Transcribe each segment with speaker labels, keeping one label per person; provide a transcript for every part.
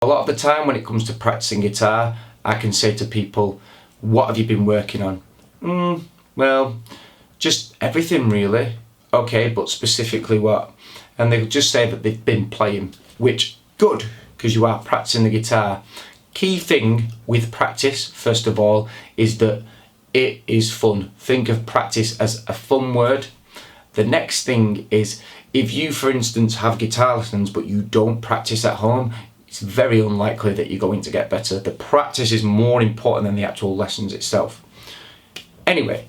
Speaker 1: A lot of the time when it comes to practicing guitar, I can say to people, what have you been working on? Well, just everything really. Okay, but specifically what? And they'll just say that they've been playing, which good, because you are practicing the guitar. Key thing with practice, first of all, is that it is fun. Think of practice as a fun word. The next thing is, if you, for instance, have guitar lessons but you don't practice at home, it's very unlikely that you're going to get better. The practice is more important than the actual lessons itself. Anyway,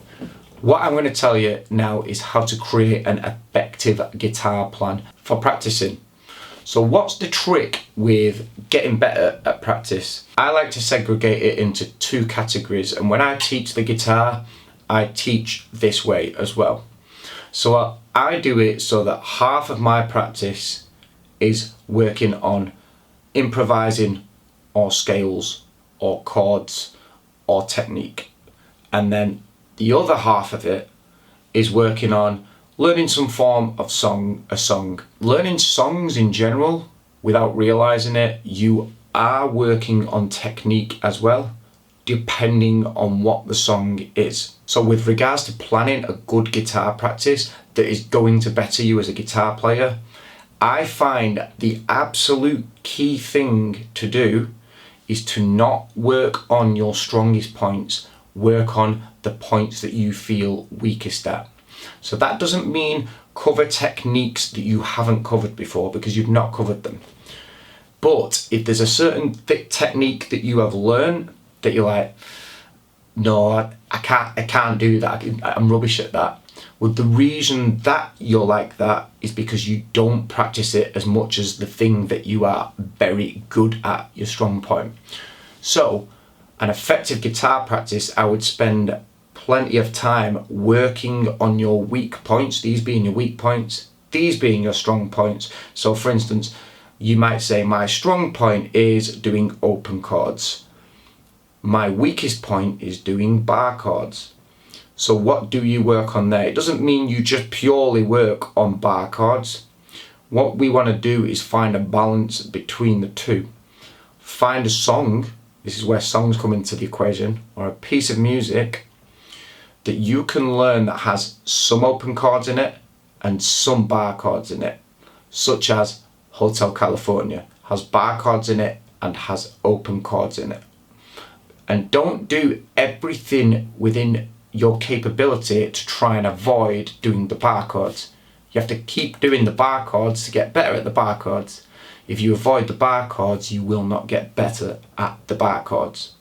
Speaker 1: what I'm going to tell you now is how to create an effective guitar plan for practicing. So what's the trick with getting better at practice? I like to segregate it into two categories, and when I teach the guitar, I teach this way as well. So I do it so that half of my practice is working on improvising or scales or chords or technique, and then the other half of it is working on learning some form of a song. Learning songs in general, without realizing it, you are working on technique as well, depending on what the song is. So with regards to planning a good guitar practice that is going to better you as a guitar player, I find the absolute key thing to do is to not work on your strongest points, work on the points that you feel weakest at. So that doesn't mean cover techniques that you haven't covered before, because you've not covered them. But if there's a certain technique that you have learned that you're like, no, I can't do that, I'm rubbish at that. Well, the reason that you're like that is because you don't practice it as much as the thing that you are very good at, your strong point. So, an effective guitar practice, I would spend plenty of time working on your weak points, these being your weak points, these being your strong points. So for instance, you might say my strong point is doing open chords. My weakest point is doing bar chords. So what do you work on there? It doesn't mean you just purely work on bar chords. What we want to do is find a balance between the two. Find a song, this is where songs come into the equation, or a piece of music that you can learn that has some open chords in it and some bar chords in it, such as Hotel California has bar chords in it and has open chords in it. And don't do everything within your capability to try and avoid doing the bar chords. You have to keep doing the bar chords to get better at the bar chords. If you avoid the bar chords, you will not get better at the bar chords.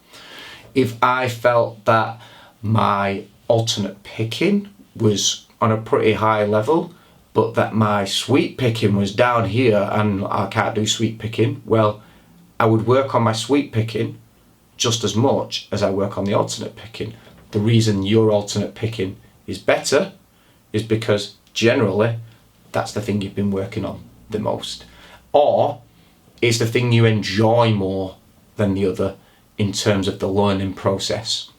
Speaker 1: If I felt that my alternate picking was on a pretty high level, but that my sweep picking was down here and I can't do sweep picking, well, I would work on my sweep picking just as much as I work on the alternate picking. The reason your alternate picking is better is because generally that's the thing you've been working on the most, or it's the thing you enjoy more than the other in terms of the learning process.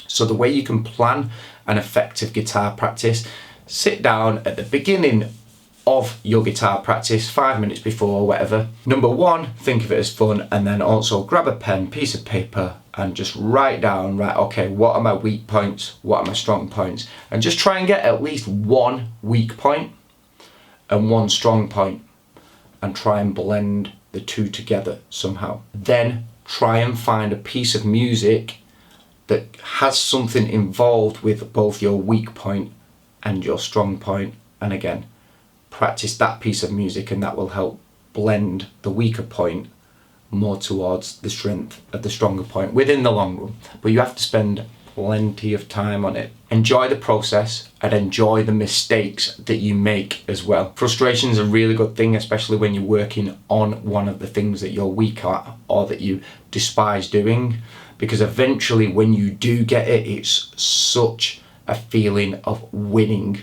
Speaker 1: So the way you can plan an effective guitar practice, sit down at the beginning of your guitar practice, 5 minutes before or whatever. Number one, think of it as fun, and then also grab a pen, piece of paper, and just write down, right, okay, what are my weak points, what are my strong points, and just try and get at least one weak point and one strong point, and try and blend the two together somehow. Then try and find a piece of music that has something involved with both your weak point and your strong point, and again, practice that piece of music, and that will help blend the weaker point more towards the strength of the stronger point within the long run. But you have to spend plenty of time on it. Enjoy the process and enjoy the mistakes that you make as well. Frustration is a really good thing, especially when you're working on one of the things that you're weak at or that you despise doing, because eventually when you do get it, it's such a feeling of winning.